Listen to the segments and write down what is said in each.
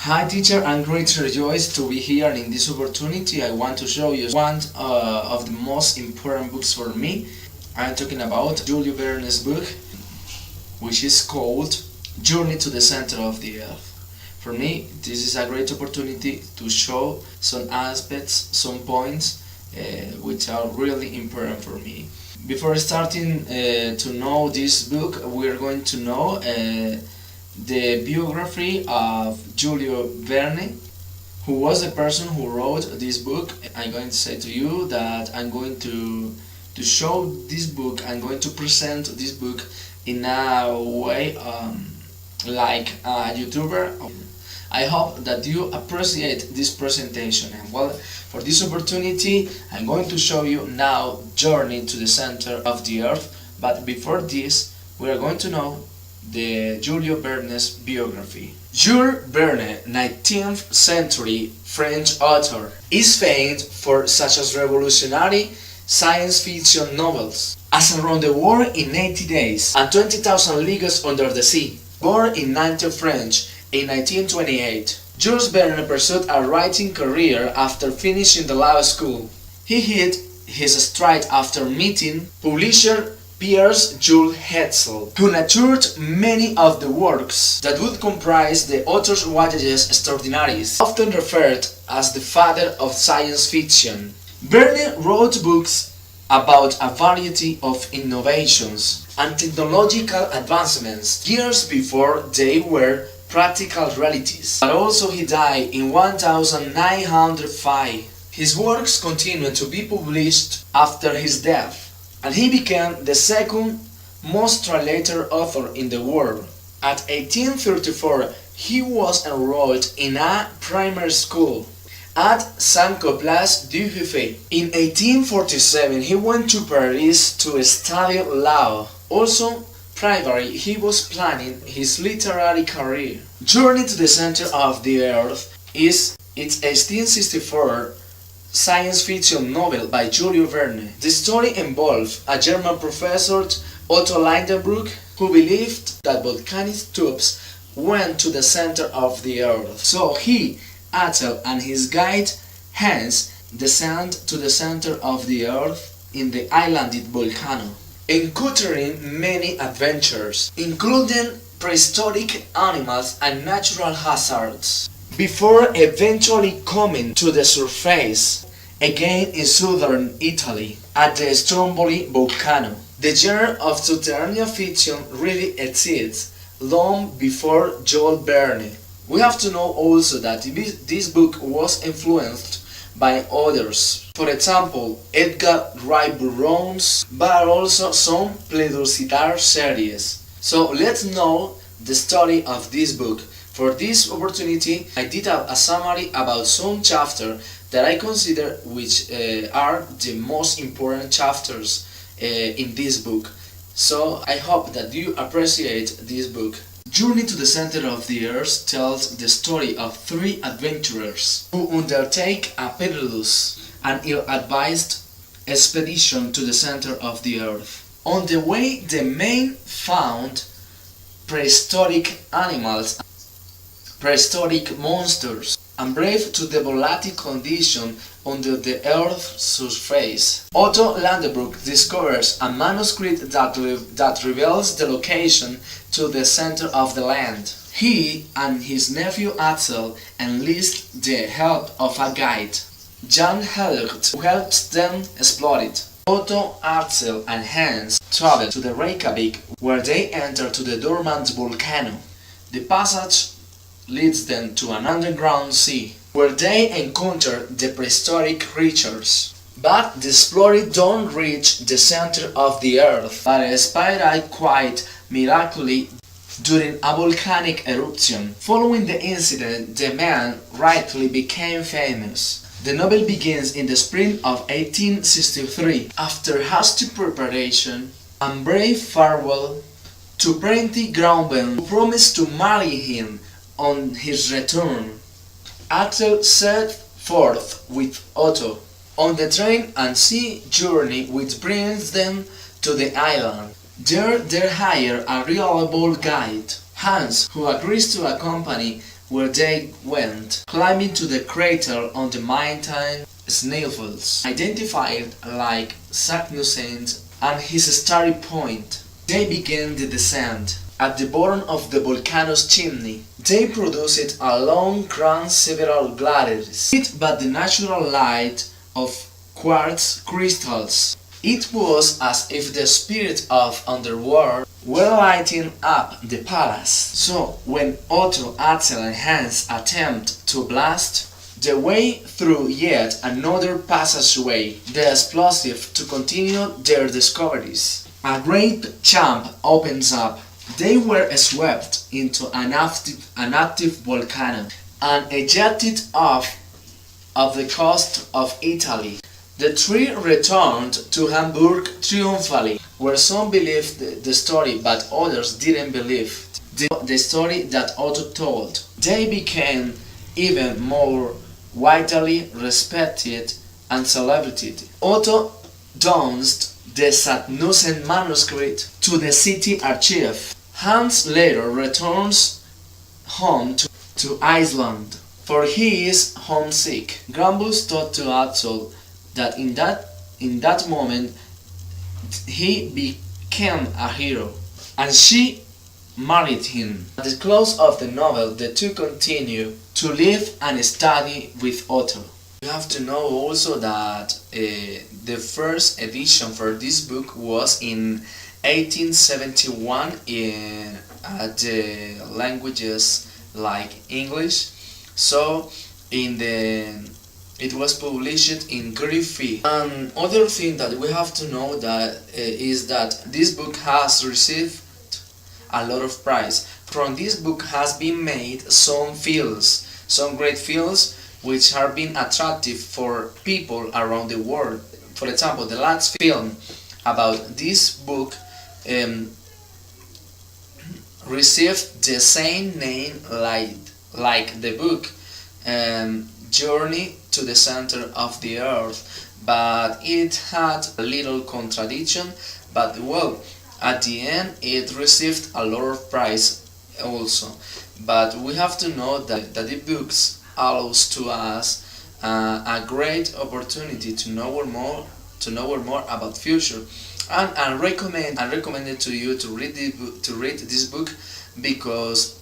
Hi teacher, I'm great rejoiced to be here in this opportunity. I want to show you one of the most important books for me. I'm talking about Jules Verne's book, which is called Journey to the Center of the Earth. For me, this is a great opportunity to show some aspects, some points which are really important for me. Before starting to know this book, we're going to know the biography of Jules Verne, who was the person who wrote this book. I'm going to say to you that I'm going to show this book, I'm going to present this book in a way like a YouTuber. I hope that you appreciate this presentation, and well, for this opportunity I'm going to show you now Journey to the Center of the Earth. But before this, we are going to know the Jules Verne's biography. Jules Verne, 19th century French author, is famed for such as revolutionary science fiction novels as Around the World in 80 Days and 20,000 Leagues Under the Sea. Born in Nantes, French, in 1928, Jules Verne pursued a writing career after finishing the law school. He hit his stride after meeting publisher Pierre-Jules Hetzel, who nurtured many of the works that would comprise the author's voyages extraordinaires, often referred as the father of science fiction. Verne wrote books about a variety of innovations and technological advancements years before they were practical realities, but also he died in 1905. His works continued to be published after his death, and he became the second most translated author in the world. At 1834, he was enrolled in a primary school at Saint-Coplace du Buffet. In 1847, he went to Paris to study law. Also, privately, he was planning his literary career. Journey to the Center of the Earth is its 1864 science fiction novel by Jules Verne. The story involves a German professor, Otto Lindenberg, who believed that volcanic tubes went to the center of the Earth. So he, Otto, and his guide Hans descend to the center of the Earth in the islanded volcano, encountering many adventures, including prehistoric animals and natural hazards, before eventually coming to the surface again in southern Italy at the Stromboli volcano. The genre of subterranean fiction really exists long before Jules Verne. We have to know also that this book was influenced by others, for example Edgar Rice Burroughs, but also some Pleidocidar series. So let's know the story of this book. For this opportunity, I did a summary about some chapters that I consider which are the most important chapters in this book. So I hope that you appreciate this book. Journey to the Center of the Earth tells the story of three adventurers who undertake a perilous and ill-advised expedition to the center of the Earth. On the way, the men found prehistoric animals, prehistoric monsters, and brave to the volatile condition under the Earth's surface. Otto Lindenberg discovers a manuscript that reveals the location to the center of the land. He and his nephew Axel enlist the help of a guide, Jan Hellert, who helps them explore it. Otto, Axel, and Hans travel to the Reykjavik, where they enter to the dormant volcano. The passage leads them to an underground sea, where they encounter the prehistoric creatures. But the explorers don't reach the center of the Earth, but spiral quite miraculously during a volcanic eruption. Following the incident, the man rightly became famous. The novel begins in the spring of 1863, after hasty preparation and brave farewell to Prenty Grauben, who promised to marry him on his return. Axel set forth with Otto on the train and sea journey which brings them to the island. There they hire a reliable guide, Hans, who agrees to accompany where they went, climbing to the crater on the mountain Snailfels, identified like Saknussemm and his starting point. They began the descent. At the bottom of the volcano's chimney, they produced a long crown several gliders, lit by the natural light of quartz crystals. It was as if the spirit of underworld were lighting up the palace. So when Otto, Axel and Hans attempt to blast the way through yet another passageway, the explosive to continue their discoveries, a great champ opens up. They were swept into an active volcano and ejected off of the coast of Italy. The three returned to Hamburg triumphantly, where some believed the story but others didn't believe the story that Otto told. They became even more widely respected and celebrated. Otto donated the Saknussemm manuscript to the city archive. Hans later returns home to Iceland, for he is homesick. Grambus told to Axel that in that moment he became a hero, and she married him. At the close of the novel, the two continue to live and study with Otto. You have to know also that the first edition for this book was in 1871 in the languages like English. So it was published in Griffith. And other thing that we have to know that is that this book has received a lot of prize. From this book has been made some films, some great films which have been attractive for people around the world. For example, the last film about this book received the same name like the book, Journey to the Center of the Earth, but it had a little contradiction, but well, at the end it received a lot of prize also. But we have to know that the books allows to us a great opportunity to know more about future, and I recommend it to you to read this book, because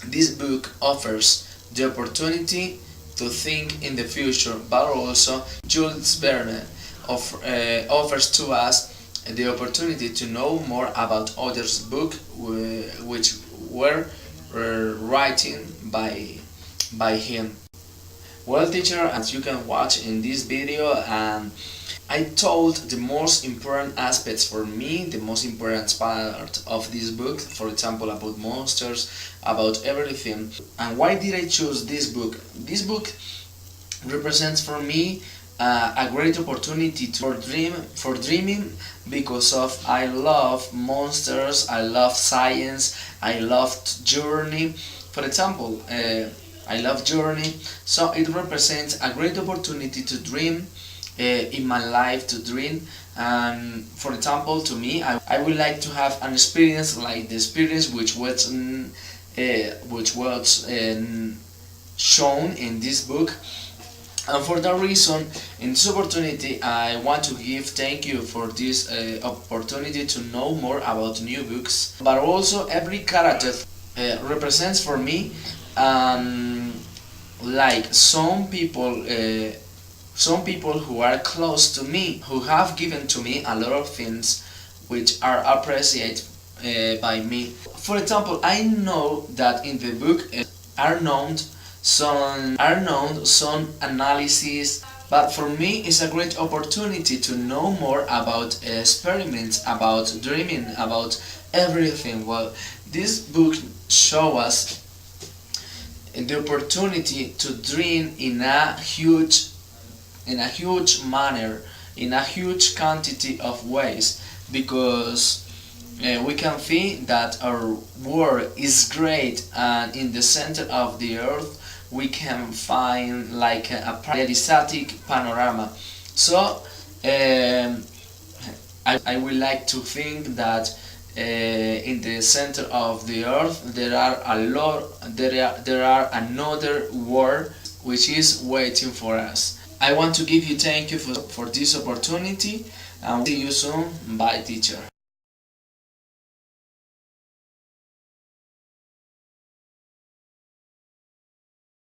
this book offers the opportunity to think in the future, but also Jules Verne offers to us the opportunity to know more about others' book which were written by him. Well, teacher, as you can watch in this video, I told the most important aspects for me, the most important part of this book, for example, about monsters, about everything. And why did I choose this book? This book represents for me a great opportunity for dreaming, because of I love monsters, I love science, I love journey. For example, I love journey, so it represents a great opportunity to dream. In my life to dream, and for example, to me, I would like to have an experience like the experience which was shown in this book. And for that reason, in this opportunity, I want to give thank you for this opportunity to know more about new books. But also every character represents for me like some people who are close to me, who have given to me a lot of things which are appreciated by me. For example, I know that in the book are known some analyses, but for me it's a great opportunity to know more about experiments, about dreaming, about everything. Well, this book shows us the opportunity to dream in a huge manner, in a huge quantity of ways, because we can think that our world is great, and in the center of the earth we can find like a static panorama. So I would like to think that in the center of the earth there are a lot there are another world which is waiting for us. I want to give you thank you for this opportunity and see you soon. Bye, teacher.